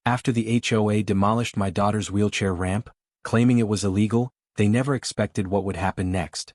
After the HOA demolished my daughter's wheelchair ramp, claiming it was illegal, they never expected what would happen next.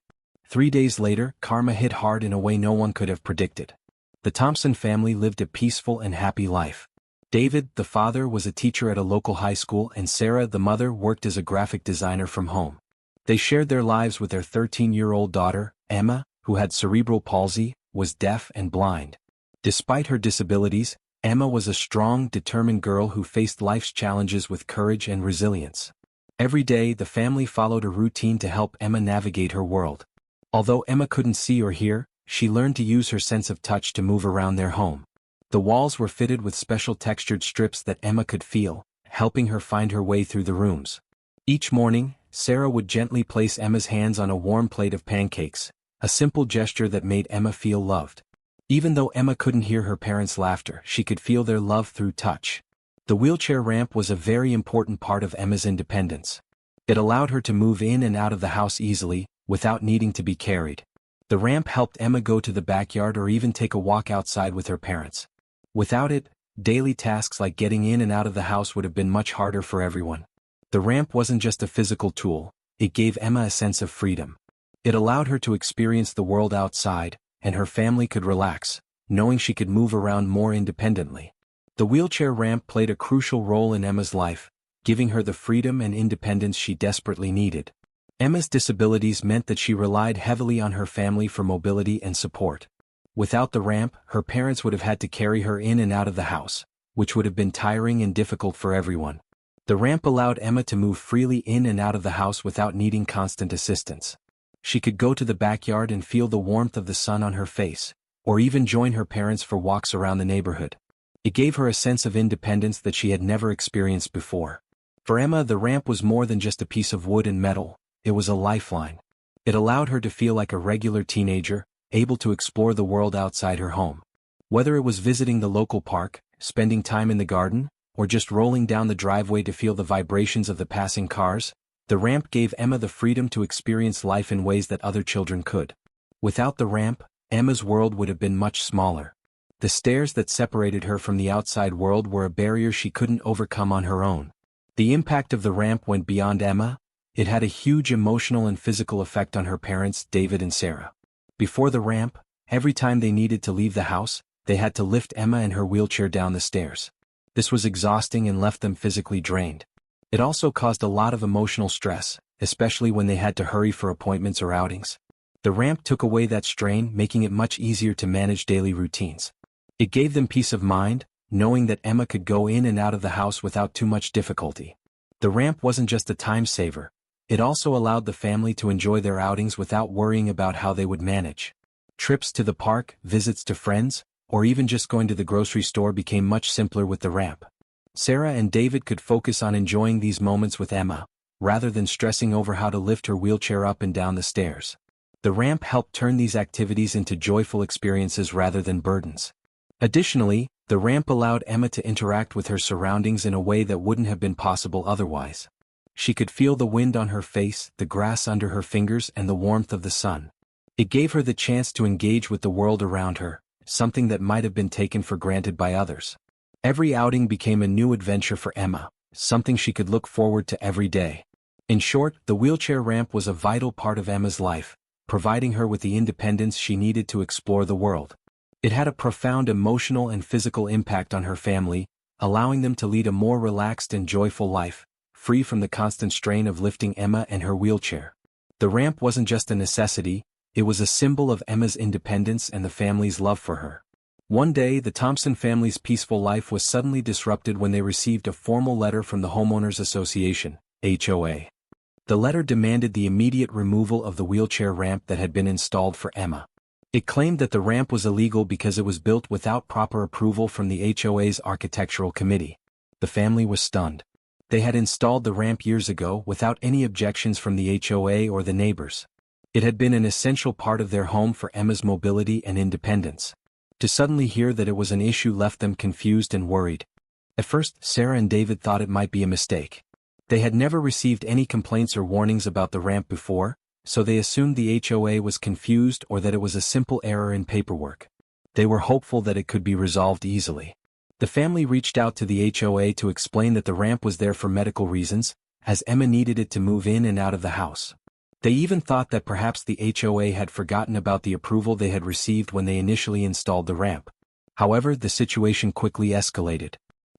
3 days later, karma hit hard in a way no one could have predicted. The Thompson family lived a peaceful and happy life. David, the father, was a teacher at a local high school, and Sarah, the mother, worked as a graphic designer from home. They shared their lives with their 13-year-old daughter, Emma, who had cerebral palsy, was deaf and blind. Despite her disabilities, Emma was a strong, determined girl who faced life's challenges with courage and resilience. Every day, the family followed a routine to help Emma navigate her world. Although Emma couldn't see or hear, she learned to use her sense of touch to move around their home. The walls were fitted with special textured strips that Emma could feel, helping her find her way through the rooms. Each morning, Sarah would gently place Emma's hands on a warm plate of pancakes, a simple gesture that made Emma feel loved. Even though Emma couldn't hear her parents' laughter, she could feel their love through touch. The wheelchair ramp was a very important part of Emma's independence. It allowed her to move in and out of the house easily, without needing to be carried. The ramp helped Emma go to the backyard or even take a walk outside with her parents. Without it, daily tasks like getting in and out of the house would have been much harder for everyone. The ramp wasn't just a physical tool, it gave Emma a sense of freedom. It allowed her to experience the world outside, and her family could relax, knowing she could move around more independently. The wheelchair ramp played a crucial role in Emma's life, giving her the freedom and independence she desperately needed. Emma's disabilities meant that she relied heavily on her family for mobility and support. Without the ramp, her parents would have had to carry her in and out of the house, which would have been tiring and difficult for everyone. The ramp allowed Emma to move freely in and out of the house without needing constant assistance. She could go to the backyard and feel the warmth of the sun on her face, or even join her parents for walks around the neighborhood. It gave her a sense of independence that she had never experienced before. For Emma, the ramp was more than just a piece of wood and metal, it was a lifeline. It allowed her to feel like a regular teenager, able to explore the world outside her home. Whether it was visiting the local park, spending time in the garden, or just rolling down the driveway to feel the vibrations of the passing cars, the ramp gave Emma the freedom to experience life in ways that other children could. Without the ramp, Emma's world would have been much smaller. The stairs that separated her from the outside world were a barrier she couldn't overcome on her own. The impact of the ramp went beyond Emma. It had a huge emotional and physical effect on her parents, David and Sarah. Before the ramp, every time they needed to leave the house, they had to lift Emma and her wheelchair down the stairs. This was exhausting and left them physically drained. It also caused a lot of emotional stress, especially when they had to hurry for appointments or outings. The ramp took away that strain, making it much easier to manage daily routines. It gave them peace of mind, knowing that Emma could go in and out of the house without too much difficulty. The ramp wasn't just a time saver, it also allowed the family to enjoy their outings without worrying about how they would manage. Trips to the park, visits to friends, or even just going to the grocery store became much simpler with the ramp. Sarah and David could focus on enjoying these moments with Emma, rather than stressing over how to lift her wheelchair up and down the stairs. The ramp helped turn these activities into joyful experiences rather than burdens. Additionally, the ramp allowed Emma to interact with her surroundings in a way that wouldn't have been possible otherwise. She could feel the wind on her face, the grass under her fingers, and the warmth of the sun. It gave her the chance to engage with the world around her, something that might have been taken for granted by others. Every outing became a new adventure for Emma, something she could look forward to every day. In short, the wheelchair ramp was a vital part of Emma's life, providing her with the independence she needed to explore the world. It had a profound emotional and physical impact on her family, allowing them to lead a more relaxed and joyful life, free from the constant strain of lifting Emma and her wheelchair. The ramp wasn't just a necessity, it was a symbol of Emma's independence and the family's love for her. One day, the Thompson family's peaceful life was suddenly disrupted when they received a formal letter from the Homeowners Association, HOA. The letter demanded the immediate removal of the wheelchair ramp that had been installed for Emma. It claimed that the ramp was illegal because it was built without proper approval from the HOA's architectural committee. The family was stunned. They had installed the ramp years ago without any objections from the HOA or the neighbors. It had been an essential part of their home for Emma's mobility and independence. To suddenly hear that it was an issue left them confused and worried. At first, Sarah and David thought it might be a mistake. They had never received any complaints or warnings about the ramp before, so they assumed the HOA was confused or that it was a simple error in paperwork. They were hopeful that it could be resolved easily. The family reached out to the HOA to explain that the ramp was there for medical reasons, as Emma needed it to move in and out of the house. They even thought that perhaps the HOA had forgotten about the approval they had received when they initially installed the ramp. However, the situation quickly escalated.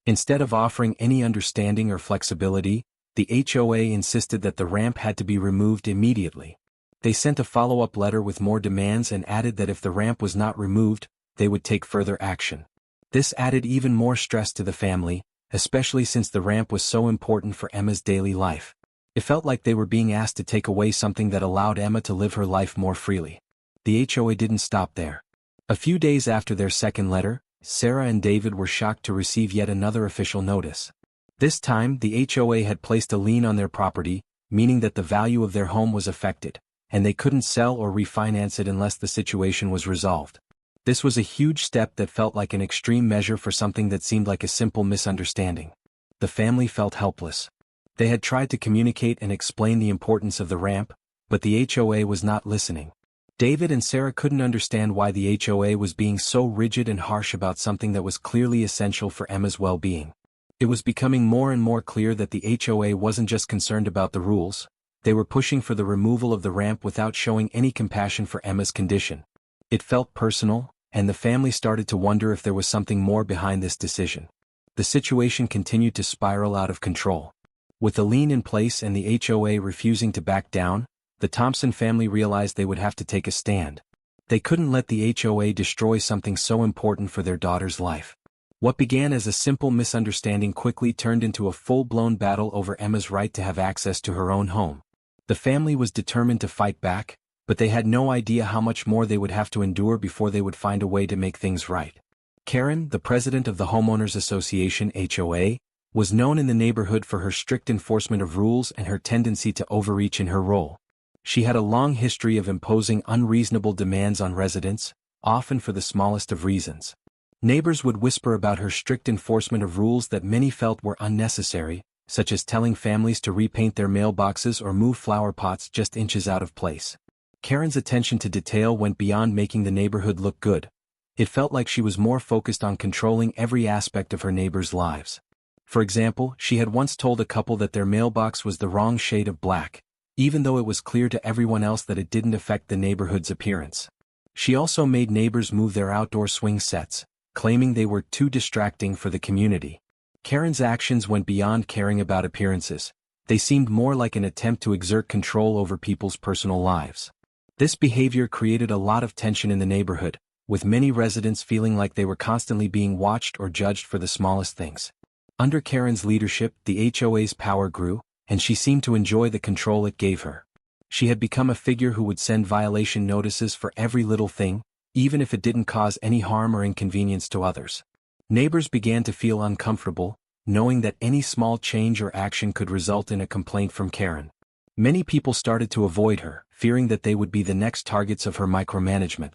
Instead of offering any understanding or flexibility, the HOA insisted that the ramp had to be removed immediately. They sent a follow-up letter with more demands and added that if the ramp was not removed, they would take further action. This added even more stress to the family, especially since the ramp was so important for Emma's daily life. It felt like they were being asked to take away something that allowed Emma to live her life more freely. The HOA didn't stop there. A few days after their second letter, Sarah and David were shocked to receive yet another official notice. This time, the HOA had placed a lien on their property, meaning that the value of their home was affected, and they couldn't sell or refinance it unless the situation was resolved. This was a huge step that felt like an extreme measure for something that seemed like a simple misunderstanding. The family felt helpless. They had tried to communicate and explain the importance of the ramp, but the HOA was not listening. David and Sarah couldn't understand why the HOA was being so rigid and harsh about something that was clearly essential for Emma's well-being. It was becoming more and more clear that the HOA wasn't just concerned about the rules, they were pushing for the removal of the ramp without showing any compassion for Emma's condition. It felt personal, and the family started to wonder if there was something more behind this decision. The situation continued to spiral out of control. With the lien in place and the HOA refusing to back down, the Thompson family realized they would have to take a stand. They couldn't let the HOA destroy something so important for their daughter's life. What began as a simple misunderstanding quickly turned into a full-blown battle over Emma's right to have access to her own home. The family was determined to fight back, but they had no idea how much more they would have to endure before they would find a way to make things right. Karen, the president of the Homeowners Association (HOA), was known in the neighborhood for her strict enforcement of rules and her tendency to overreach in her role. She had a long history of imposing unreasonable demands on residents, often for the smallest of reasons. Neighbors would whisper about her strict enforcement of rules that many felt were unnecessary, such as telling families to repaint their mailboxes or move flower pots just inches out of place. Karen's attention to detail went beyond making the neighborhood look good. It felt like she was more focused on controlling every aspect of her neighbors' lives. For example, she had once told a couple that their mailbox was the wrong shade of black, even though it was clear to everyone else that it didn't affect the neighborhood's appearance. She also made neighbors move their outdoor swing sets, claiming they were too distracting for the community. Karen's actions went beyond caring about appearances. They seemed more like an attempt to exert control over people's personal lives. This behavior created a lot of tension in the neighborhood, with many residents feeling like they were constantly being watched or judged for the smallest things. Under Karen's leadership, the HOA's power grew, and she seemed to enjoy the control it gave her. She had become a figure who would send violation notices for every little thing, even if it didn't cause any harm or inconvenience to others. Neighbors began to feel uncomfortable, knowing that any small change or action could result in a complaint from Karen. Many people started to avoid her, fearing that they would be the next targets of her micromanagement.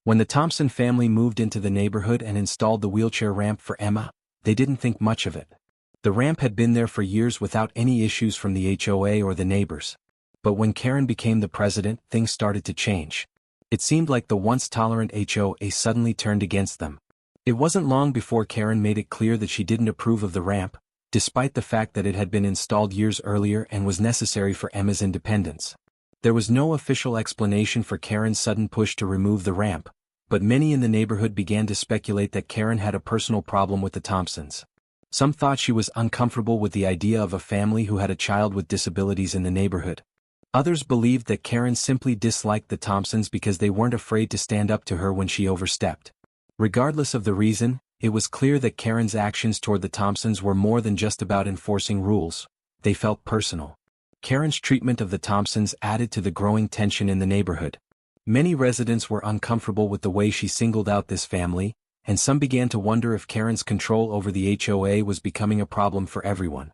When the Thompson family moved into the neighborhood and installed the wheelchair ramp for Emma, they didn't think much of it. The ramp had been there for years without any issues from the HOA or the neighbors. But when Karen became the president, things started to change. It seemed like the once tolerant HOA suddenly turned against them. It wasn't long before Karen made it clear that she didn't approve of the ramp, despite the fact that it had been installed years earlier and was necessary for Emma's independence. There was no official explanation for Karen's sudden push to remove the ramp, but many in the neighborhood began to speculate that Karen had a personal problem with the Thompsons. Some thought she was uncomfortable with the idea of a family who had a child with disabilities in the neighborhood. Others believed that Karen simply disliked the Thompsons because they weren't afraid to stand up to her when she overstepped. Regardless of the reason, it was clear that Karen's actions toward the Thompsons were more than just about enforcing rules. They felt personal. Karen's treatment of the Thompsons added to the growing tension in the neighborhood. Many residents were uncomfortable with the way she singled out this family, and some began to wonder if Karen's control over the HOA was becoming a problem for everyone.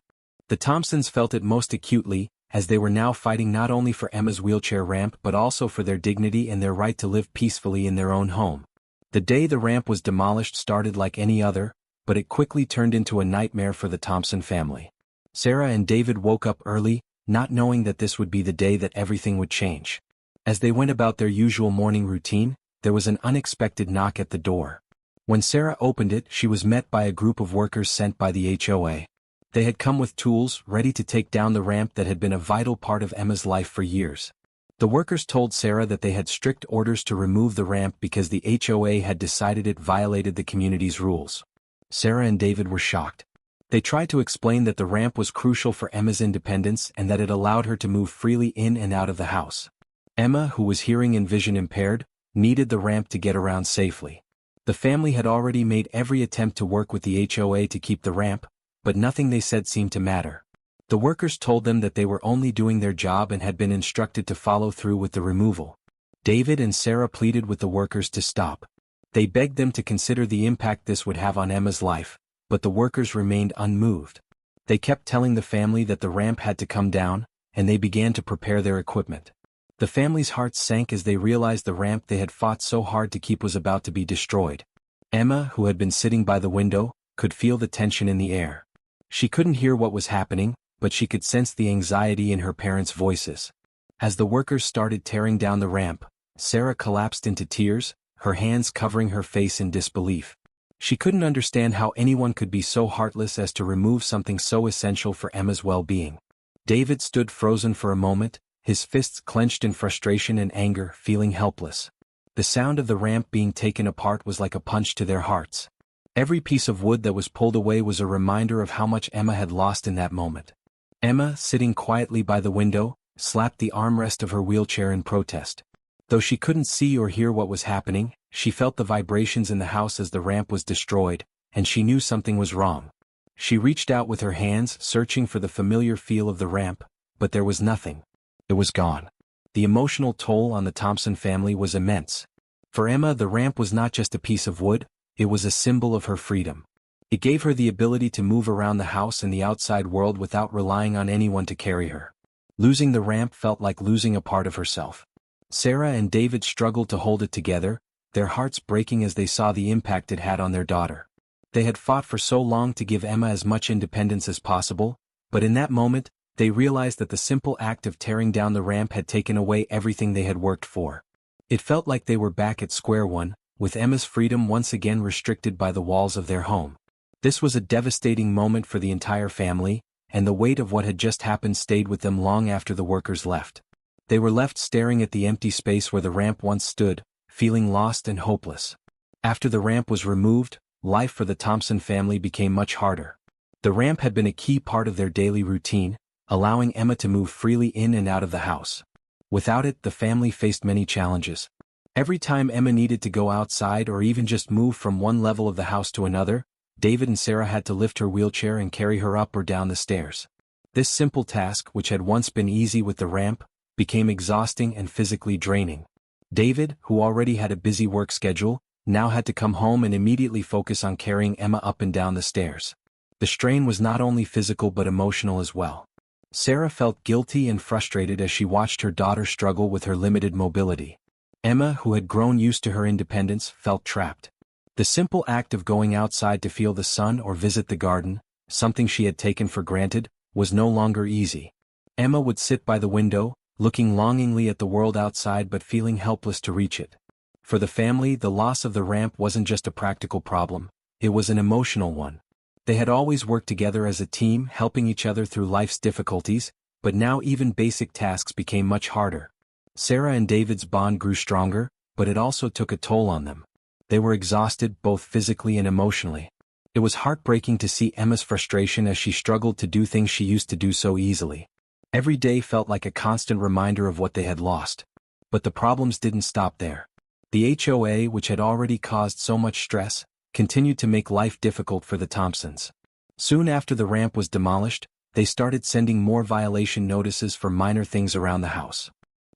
The Thompsons felt it most acutely, as they were now fighting not only for Emma's wheelchair ramp but also for their dignity and their right to live peacefully in their own home. The day the ramp was demolished started like any other, but it quickly turned into a nightmare for the Thompson family. Sarah and David woke up early, not knowing that this would be the day that everything would change. As they went about their usual morning routine, there was an unexpected knock at the door. When Sarah opened it, she was met by a group of workers sent by the HOA. They had come with tools, ready to take down the ramp that had been a vital part of Emma's life for years. The workers told Sarah that they had strict orders to remove the ramp because the HOA had decided it violated the community's rules. Sarah and David were shocked. They tried to explain that the ramp was crucial for Emma's independence and that it allowed her to move freely in and out of the house. Emma, who was hearing and vision impaired, needed the ramp to get around safely. The family had already made every attempt to work with the HOA to keep the ramp, but nothing they said seemed to matter. The workers told them that they were only doing their job and had been instructed to follow through with the removal. David and Sarah pleaded with the workers to stop. They begged them to consider the impact this would have on Emma's life, but the workers remained unmoved. They kept telling the family that the ramp had to come down, and they began to prepare their equipment. The family's hearts sank as they realized the ramp they had fought so hard to keep was about to be destroyed. Emma, who had been sitting by the window, could feel the tension in the air. She couldn't hear what was happening, but she could sense the anxiety in her parents' voices. As the workers started tearing down the ramp, Sarah collapsed into tears, her hands covering her face in disbelief. She couldn't understand how anyone could be so heartless as to remove something so essential for Emma's well-being. David stood frozen for a moment, his fists clenched in frustration and anger, feeling helpless. The sound of the ramp being taken apart was like a punch to their hearts. Every piece of wood that was pulled away was a reminder of how much Emma had lost in that moment. Emma, sitting quietly by the window, slapped the armrest of her wheelchair in protest. Though she couldn't see or hear what was happening, she felt the vibrations in the house as the ramp was destroyed, and she knew something was wrong. She reached out with her hands, searching for the familiar feel of the ramp, but there was nothing. It was gone. The emotional toll on the Thompson family was immense. For Emma, the ramp was not just a piece of wood, it was a symbol of her freedom. It gave her the ability to move around the house and the outside world without relying on anyone to carry her. Losing the ramp felt like losing a part of herself. Sarah and David struggled to hold it together, their hearts breaking as they saw the impact it had on their daughter. They had fought for so long to give Emma as much independence as possible, but in that moment, they realized that the simple act of tearing down the ramp had taken away everything they had worked for. It felt like they were back at square one, with Emma's freedom once again restricted by the walls of their home. This was a devastating moment for the entire family, and the weight of what had just happened stayed with them long after the workers left. They were left staring at the empty space where the ramp once stood, feeling lost and hopeless. After the ramp was removed, life for the Thompson family became much harder. The ramp had been a key part of their daily routine, allowing Emma to move freely in and out of the house. Without it, the family faced many challenges. Every time Emma needed to go outside or even just move from one level of the house to another, David and Sarah had to lift her wheelchair and carry her up or down the stairs. This simple task, which had once been easy with the ramp, became exhausting and physically draining. David, who already had a busy work schedule, now had to come home and immediately focus on carrying Emma up and down the stairs. The strain was not only physical but emotional as well. Sarah felt guilty and frustrated as she watched her daughter struggle with her limited mobility. Emma, who had grown used to her independence, felt trapped. The simple act of going outside to feel the sun or visit the garden, something she had taken for granted, was no longer easy. Emma would sit by the window, looking longingly at the world outside but feeling helpless to reach it. For the family, the loss of the ramp wasn't just a practical problem, it was an emotional one. They had always worked together as a team, helping each other through life's difficulties, but now even basic tasks became much harder. Sarah and David's bond grew stronger, but it also took a toll on them. They were exhausted both physically and emotionally. It was heartbreaking to see Emma's frustration as she struggled to do things she used to do so easily. Every day felt like a constant reminder of what they had lost. But the problems didn't stop there. The HOA, which had already caused so much stress, continued to make life difficult for the Thompsons. Soon after the ramp was demolished, they started sending more violation notices for minor things around the house.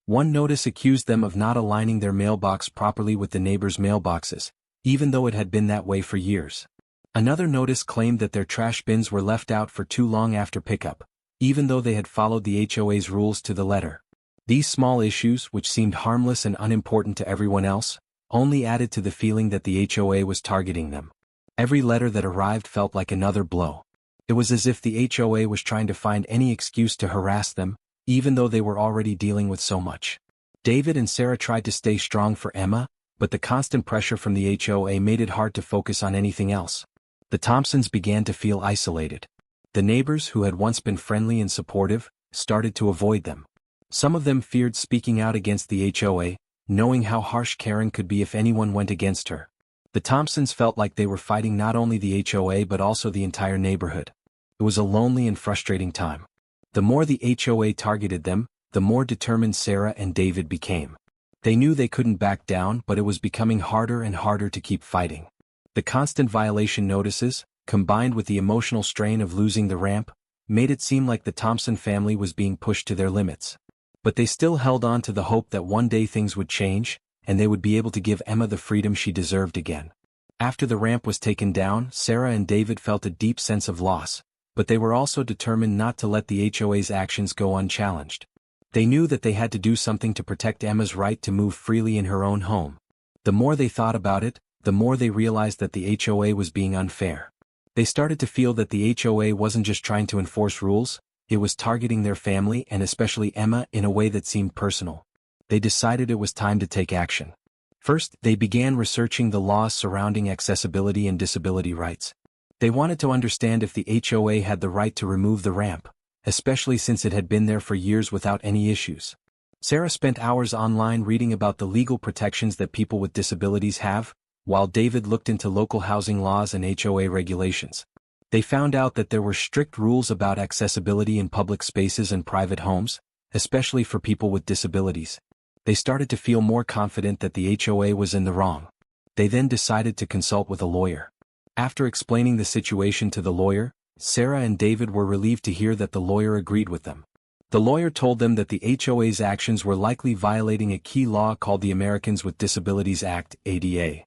One notice accused them of not aligning their mailbox properly with the neighbors' mailboxes, even though it had been that way for years. Another notice claimed that their trash bins were left out for too long after pickup, even though they had followed the HOA's rules to the letter. These small issues, which seemed harmless and unimportant to everyone else, only added to the feeling that the HOA was targeting them. Every letter that arrived felt like another blow. It was as if the HOA was trying to find any excuse to harass them, even though they were already dealing with so much. David and Sarah tried to stay strong for Emma, but the constant pressure from the HOA made it hard to focus on anything else. The Thompsons began to feel isolated. The neighbors, who had once been friendly and supportive, started to avoid them. Some of them feared speaking out against the HOA, knowing how harsh Karen could be if anyone went against her. The Thompsons felt like they were fighting not only the HOA but also the entire neighborhood. It was a lonely and frustrating time. The more the HOA targeted them, the more determined Sarah and David became. They knew they couldn't back down, but it was becoming harder and harder to keep fighting. The constant violation notices, combined with the emotional strain of losing the ramp, made it seem like the Thompson family was being pushed to their limits. But they still held on to the hope that one day things would change, and they would be able to give Emma the freedom she deserved again. After the ramp was taken down, Sarah and David felt a deep sense of loss, but they were also determined not to let the HOA's actions go unchallenged. They knew that they had to do something to protect Emma's right to move freely in her own home. The more they thought about it, the more they realized that the HOA was being unfair. They started to feel that the HOA wasn't just trying to enforce rules, it was targeting their family and especially Emma in a way that seemed personal. They decided it was time to take action. First, they began researching the laws surrounding accessibility and disability rights. They wanted to understand if the HOA had the right to remove the ramp, especially since it had been there for years without any issues. Sarah spent hours online reading about the legal protections that people with disabilities have, while David looked into local housing laws and HOA regulations. They found out that there were strict rules about accessibility in public spaces and private homes, especially for people with disabilities. They started to feel more confident that the HOA was in the wrong. They then decided to consult with a lawyer. After explaining the situation to the lawyer, Sarah and David were relieved to hear that the lawyer agreed with them. The lawyer told them that the HOA's actions were likely violating a key law called the Americans with Disabilities Act, ADA.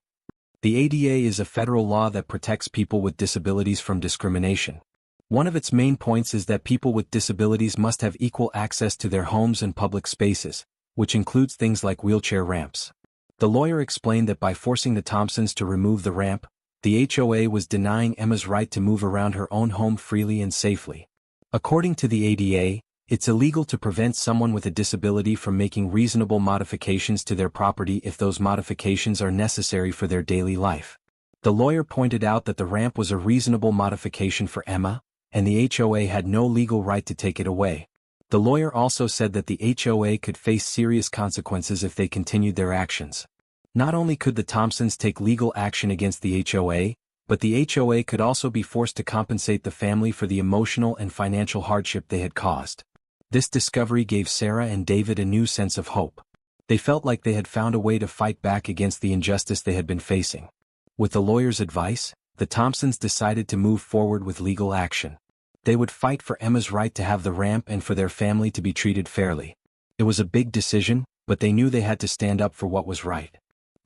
The ADA is a federal law that protects people with disabilities from discrimination. One of its main points is that people with disabilities must have equal access to their homes and public spaces, which includes things like wheelchair ramps. The lawyer explained that by forcing the Thompsons to remove the ramp, the HOA was denying Emma's right to move around her own home freely and safely. According to the ADA, it's illegal to prevent someone with a disability from making reasonable modifications to their property if those modifications are necessary for their daily life. The lawyer pointed out that the ramp was a reasonable modification for Emma, and the HOA had no legal right to take it away. The lawyer also said that the HOA could face serious consequences if they continued their actions. Not only could the Thompsons take legal action against the HOA, but the HOA could also be forced to compensate the family for the emotional and financial hardship they had caused. This discovery gave Sarah and David a new sense of hope. They felt like they had found a way to fight back against the injustice they had been facing. With the lawyer's advice, the Thompsons decided to move forward with legal action. They would fight for Emma's right to have the ramp and for their family to be treated fairly. It was a big decision, but they knew they had to stand up for what was right.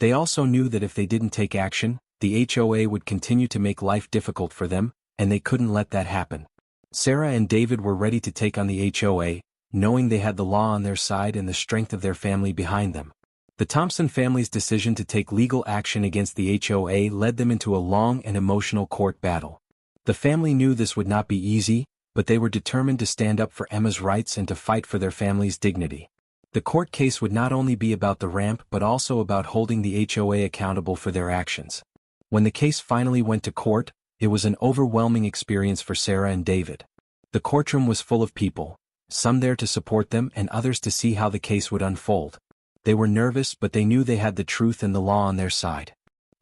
They also knew that if they didn't take action, the HOA would continue to make life difficult for them, and they couldn't let that happen. Sarah and David were ready to take on the HOA, knowing they had the law on their side and the strength of their family behind them. The Thompson family's decision to take legal action against the HOA led them into a long and emotional court battle. The family knew this would not be easy, but they were determined to stand up for Emma's rights and to fight for their family's dignity. The court case would not only be about the ramp but also about holding the HOA accountable for their actions. When the case finally went to court, it was an overwhelming experience for Sarah and David. The courtroom was full of people, some there to support them and others to see how the case would unfold. They were nervous, but they knew they had the truth and the law on their side.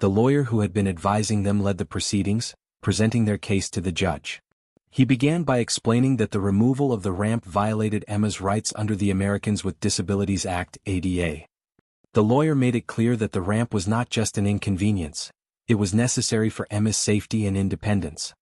The lawyer who had been advising them led the proceedings, presenting their case to the judge. He began by explaining that the removal of the ramp violated Emma's rights under the Americans with Disabilities Act, ADA. The lawyer made it clear that the ramp was not just an inconvenience. It was necessary for Emma's safety and independence.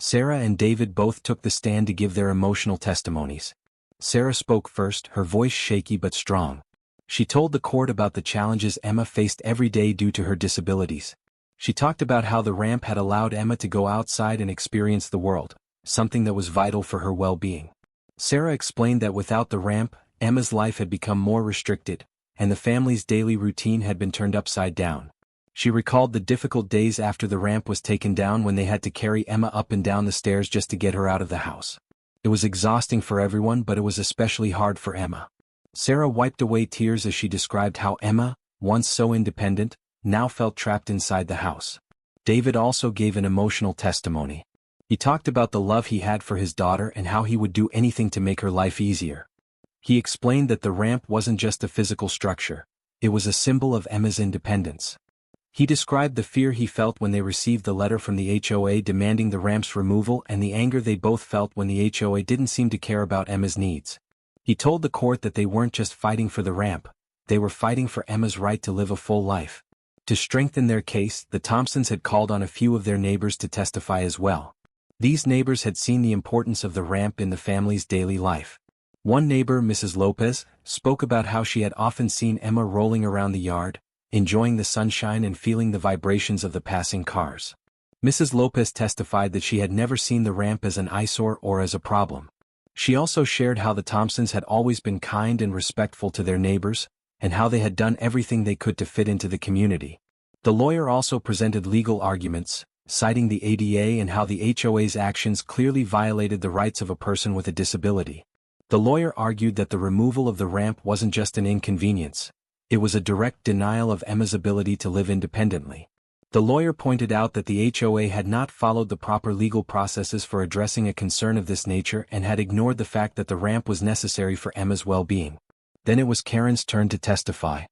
Sarah and David both took the stand to give their emotional testimonies. Sarah spoke first, her voice shaky but strong. She told the court about the challenges Emma faced every day due to her disabilities. She talked about how the ramp had allowed Emma to go outside and experience the world, something that was vital for her well-being. Sarah explained that without the ramp, Emma's life had become more restricted, and the family's daily routine had been turned upside down. She recalled the difficult days after the ramp was taken down when they had to carry Emma up and down the stairs just to get her out of the house. It was exhausting for everyone, but it was especially hard for Emma. Sarah wiped away tears as she described how Emma, once so independent, now felt trapped inside the house. David also gave an emotional testimony. He talked about the love he had for his daughter and how he would do anything to make her life easier. He explained that the ramp wasn't just a physical structure, it was a symbol of Emma's independence. He described the fear he felt when they received the letter from the HOA demanding the ramp's removal and the anger they both felt when the HOA didn't seem to care about Emma's needs. He told the court that they weren't just fighting for the ramp, they were fighting for Emma's right to live a full life. To strengthen their case, the Thompsons had called on a few of their neighbors to testify as well. These neighbors had seen the importance of the ramp in the family's daily life. One neighbor, Mrs. Lopez, spoke about how she had often seen Emma rolling around the yard, enjoying the sunshine and feeling the vibrations of the passing cars. Mrs. Lopez testified that she had never seen the ramp as an eyesore or as a problem. She also shared how the Thompsons had always been kind and respectful to their neighbors, and how they had done everything they could to fit into the community. The lawyer also presented legal arguments, citing the ADA and how the HOA's actions clearly violated the rights of a person with a disability. The lawyer argued that the removal of the ramp wasn't just an inconvenience, it was a direct denial of Emma's ability to live independently. The lawyer pointed out that the HOA had not followed the proper legal processes for addressing a concern of this nature and had ignored the fact that the ramp was necessary for Emma's well-being. Then it was Karen's turn to testify.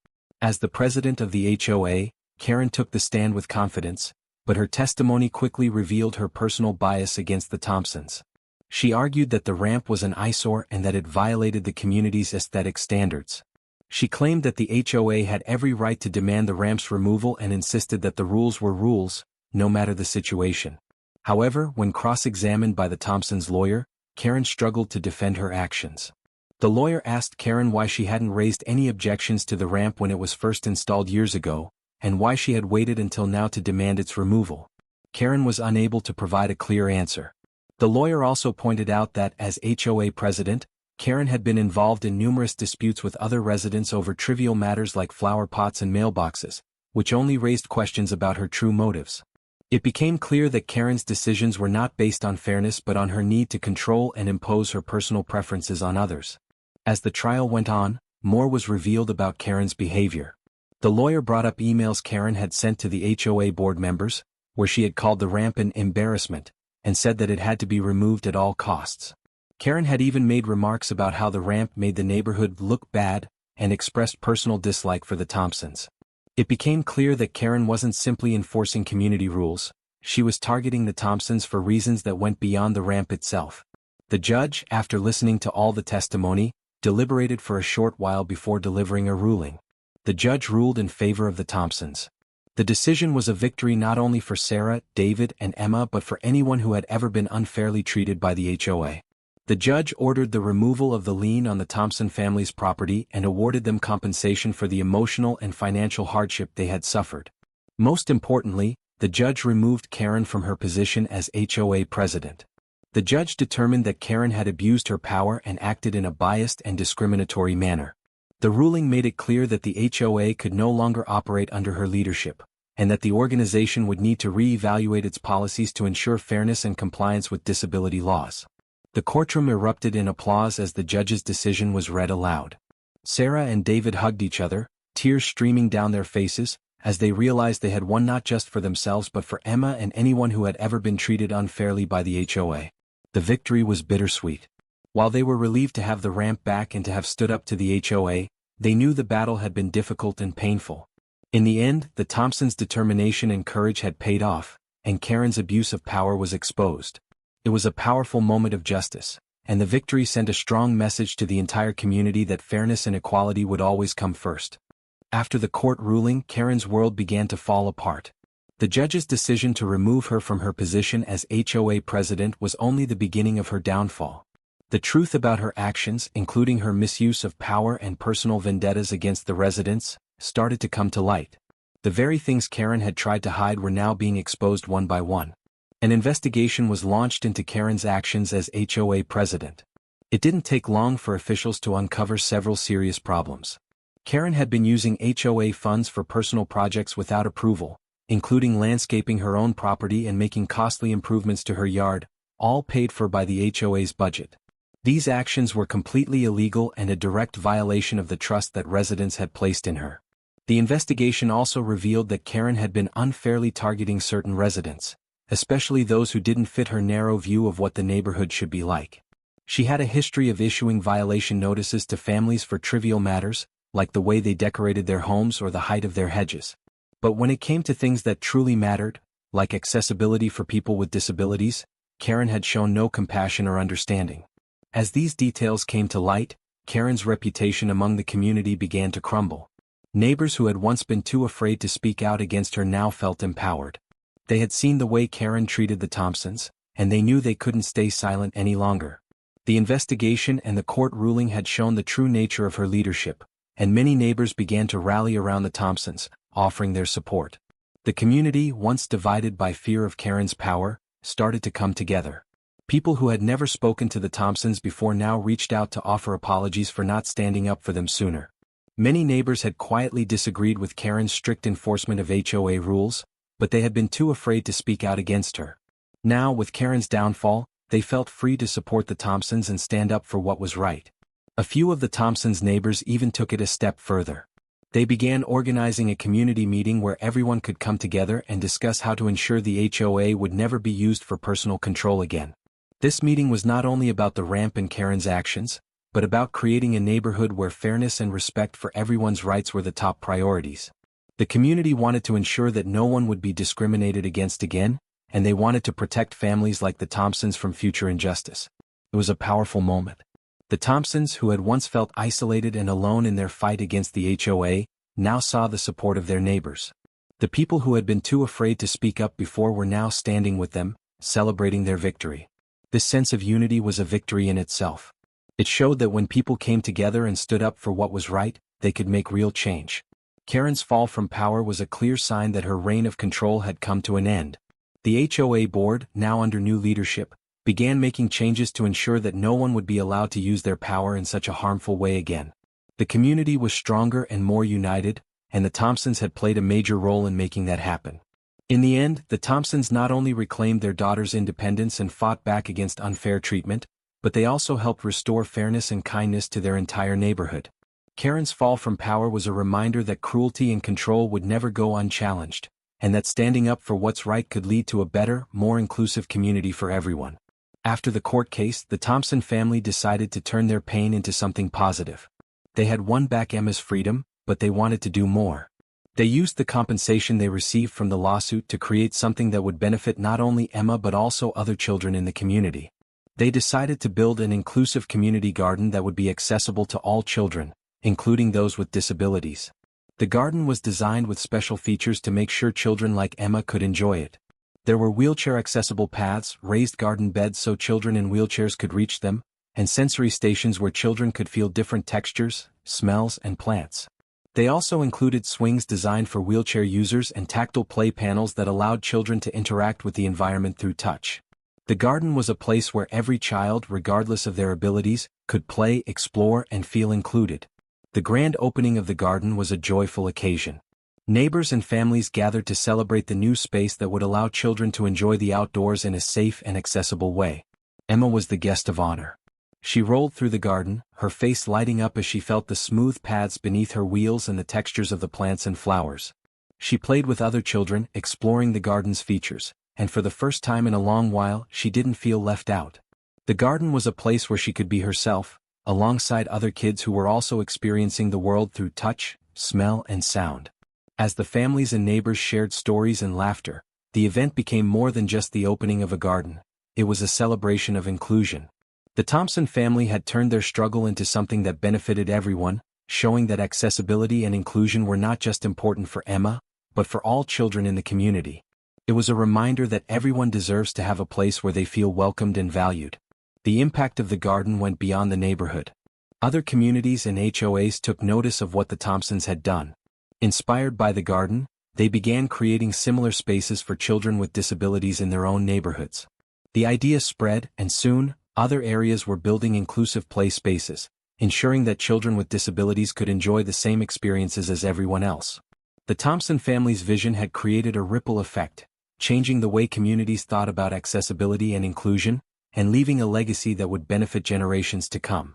As the president of the HOA, Karen took the stand with confidence, but her testimony quickly revealed her personal bias against the Thompsons. She argued that the ramp was an eyesore and that it violated the community's aesthetic standards. She claimed that the HOA had every right to demand the ramp's removal and insisted that the rules were rules, no matter the situation. However, when cross-examined by the Thompsons' lawyer, Karen struggled to defend her actions. The lawyer asked Karen why she hadn't raised any objections to the ramp when it was first installed years ago, and why she had waited until now to demand its removal. Karen was unable to provide a clear answer. The lawyer also pointed out that, as HOA president, Karen had been involved in numerous disputes with other residents over trivial matters like flower pots and mailboxes, which only raised questions about her true motives. It became clear that Karen's decisions were not based on fairness but on her need to control and impose her personal preferences on others. As the trial went on, more was revealed about Karen's behavior. The lawyer brought up emails Karen had sent to the HOA board members, where she had called the ramp an embarrassment, and said that it had to be removed at all costs. Karen had even made remarks about how the ramp made the neighborhood look bad, and expressed personal dislike for the Thompsons. It became clear that Karen wasn't simply enforcing community rules, she was targeting the Thompsons for reasons that went beyond the ramp itself. The judge, after listening to all the testimony, deliberated for a short while before delivering a ruling. The judge ruled in favor of the Thompsons. The decision was a victory not only for Sarah, David, and Emma but for anyone who had ever been unfairly treated by the HOA. The judge ordered the removal of the lien on the Thompson family's property and awarded them compensation for the emotional and financial hardship they had suffered. Most importantly, the judge removed Karen from her position as HOA president. The judge determined that Karen had abused her power and acted in a biased and discriminatory manner. The ruling made it clear that the HOA could no longer operate under her leadership, and that the organization would need to re-evaluate its policies to ensure fairness and compliance with disability laws. The courtroom erupted in applause as the judge's decision was read aloud. Sarah and David hugged each other, tears streaming down their faces, as they realized they had won not just for themselves but for Emma and anyone who had ever been treated unfairly by the HOA. The victory was bittersweet. While they were relieved to have the ramp back and to have stood up to the HOA, they knew the battle had been difficult and painful. In the end, the Thompsons' determination and courage had paid off, and Karen's abuse of power was exposed. It was a powerful moment of justice, and the victory sent a strong message to the entire community that fairness and equality would always come first. After the court ruling, Karen's world began to fall apart. The judge's decision to remove her from her position as HOA president was only the beginning of her downfall. The truth about her actions, including her misuse of power and personal vendettas against the residents, started to come to light. The very things Karen had tried to hide were now being exposed one by one. An investigation was launched into Karen's actions as HOA president. It didn't take long for officials to uncover several serious problems. Karen had been using HOA funds for personal projects without approval, including landscaping her own property and making costly improvements to her yard, all paid for by the HOA's budget. These actions were completely illegal and a direct violation of the trust that residents had placed in her. The investigation also revealed that Karen had been unfairly targeting certain residents, especially those who didn't fit her narrow view of what the neighborhood should be like. She had a history of issuing violation notices to families for trivial matters, like the way they decorated their homes or the height of their hedges. But when it came to things that truly mattered, like accessibility for people with disabilities, Karen had shown no compassion or understanding. As these details came to light, Karen's reputation among the community began to crumble. Neighbors who had once been too afraid to speak out against her now felt empowered. They had seen the way Karen treated the Thompsons, and they knew they couldn't stay silent any longer. The investigation and the court ruling had shown the true nature of her leadership, and many neighbors began to rally around the Thompsons, offering their support. The community, once divided by fear of Karen's power, started to come together. People who had never spoken to the Thompsons before now reached out to offer apologies for not standing up for them sooner. Many neighbors had quietly disagreed with Karen's strict enforcement of HOA rules, but they had been too afraid to speak out against her. Now, with Karen's downfall, they felt free to support the Thompsons and stand up for what was right. A few of the Thompsons' neighbors even took it a step further. They began organizing a community meeting where everyone could come together and discuss how to ensure the HOA would never be used for personal control again. This meeting was not only about the ramp and Karen's actions, but about creating a neighborhood where fairness and respect for everyone's rights were the top priorities. The community wanted to ensure that no one would be discriminated against again, and they wanted to protect families like the Thompsons from future injustice. It was a powerful moment. The Thompsons, who had once felt isolated and alone in their fight against the HOA, now saw the support of their neighbors. The people who had been too afraid to speak up before were now standing with them, celebrating their victory. This sense of unity was a victory in itself. It showed that when people came together and stood up for what was right, they could make real change. Karen's fall from power was a clear sign that her reign of control had come to an end. The HOA board, now under new leadership, began making changes to ensure that no one would be allowed to use their power in such a harmful way again. The community was stronger and more united, and the Thompsons had played a major role in making that happen. In the end, the Thompsons not only reclaimed their daughter's independence and fought back against unfair treatment, but they also helped restore fairness and kindness to their entire neighborhood. Karen's fall from power was a reminder that cruelty and control would never go unchallenged, and that standing up for what's right could lead to a better, more inclusive community for everyone. After the court case, the Thompson family decided to turn their pain into something positive. They had won back Emma's freedom, but they wanted to do more. They used the compensation they received from the lawsuit to create something that would benefit not only Emma but also other children in the community. They decided to build an inclusive community garden that would be accessible to all children, including those with disabilities. The garden was designed with special features to make sure children like Emma could enjoy it. There were wheelchair-accessible paths, raised garden beds so children in wheelchairs could reach them, and sensory stations where children could feel different textures, smells, and plants. They also included swings designed for wheelchair users and tactile play panels that allowed children to interact with the environment through touch. The garden was a place where every child, regardless of their abilities, could play, explore, and feel included. The grand opening of the garden was a joyful occasion. Neighbors and families gathered to celebrate the new space that would allow children to enjoy the outdoors in a safe and accessible way. Emma was the guest of honor. She rolled through the garden, her face lighting up as she felt the smooth paths beneath her wheels and the textures of the plants and flowers. She played with other children, exploring the garden's features, and for the first time in a long while, she didn't feel left out. The garden was a place where she could be herself, alongside other kids who were also experiencing the world through touch, smell, and sound. As the families and neighbors shared stories and laughter, the event became more than just the opening of a garden. It was a celebration of inclusion. The Thompson family had turned their struggle into something that benefited everyone, showing that accessibility and inclusion were not just important for Emma, but for all children in the community. It was a reminder that everyone deserves to have a place where they feel welcomed and valued. The impact of the garden went beyond the neighborhood. Other communities and HOAs took notice of what the Thompsons had done. Inspired by the garden, they began creating similar spaces for children with disabilities in their own neighborhoods. The idea spread, and soon, other areas were building inclusive play spaces, ensuring that children with disabilities could enjoy the same experiences as everyone else. The Thompson family's vision had created a ripple effect, changing the way communities thought about accessibility and inclusion, and leaving a legacy that would benefit generations to come.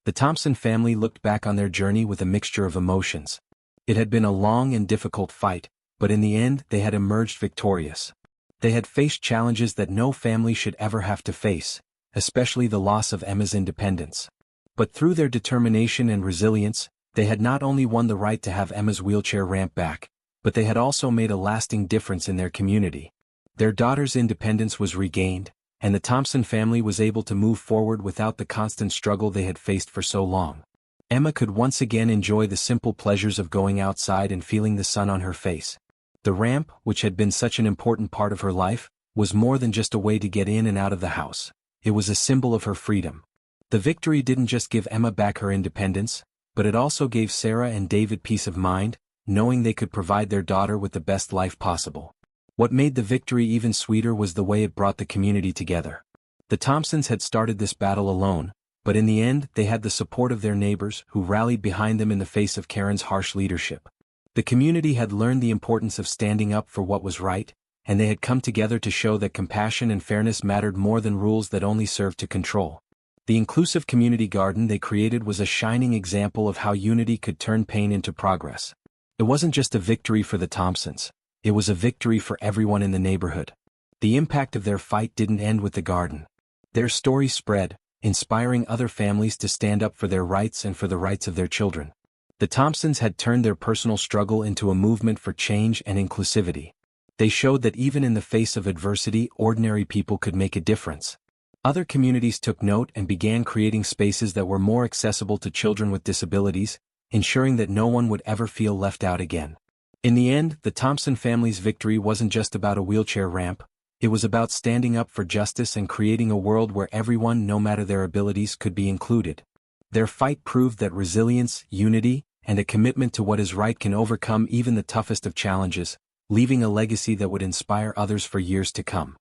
The Thompson family looked back on their journey with a mixture of emotions. It had been a long and difficult fight, but in the end they had emerged victorious. They had faced challenges that no family should ever have to face, especially the loss of Emma's independence. But through their determination and resilience, they had not only won the right to have Emma's wheelchair ramp back, but they had also made a lasting difference in their community. Their daughter's independence was regained, and the Thompson family was able to move forward without the constant struggle they had faced for so long. Emma could once again enjoy the simple pleasures of going outside and feeling the sun on her face. The ramp, which had been such an important part of her life, was more than just a way to get in and out of the house. It was a symbol of her freedom. The victory didn't just give Emma back her independence, but it also gave Sarah and David peace of mind, knowing they could provide their daughter with the best life possible. What made the victory even sweeter was the way it brought the community together. The Thompsons had started this battle alone, but in the end they had the support of their neighbors who rallied behind them in the face of Karen's harsh leadership. The community had learned the importance of standing up for what was right, and they had come together to show that compassion and fairness mattered more than rules that only served to control. The inclusive community garden they created was a shining example of how unity could turn pain into progress. It wasn't just a victory for the Thompsons, it was a victory for everyone in the neighborhood. The impact of their fight didn't end with the garden. Their story spread, inspiring other families to stand up for their rights and for the rights of their children. The Thompsons had turned their personal struggle into a movement for change and inclusivity. They showed that even in the face of adversity, ordinary people could make a difference. Other communities took note and began creating spaces that were more accessible to children with disabilities, ensuring that no one would ever feel left out again. In the end, the Thompson family's victory wasn't just about a wheelchair ramp. It was about standing up for justice and creating a world where everyone, no matter their abilities, could be included. Their fight proved that resilience, unity, and a commitment to what is right can overcome even the toughest of challenges, leaving a legacy that would inspire others for years to come.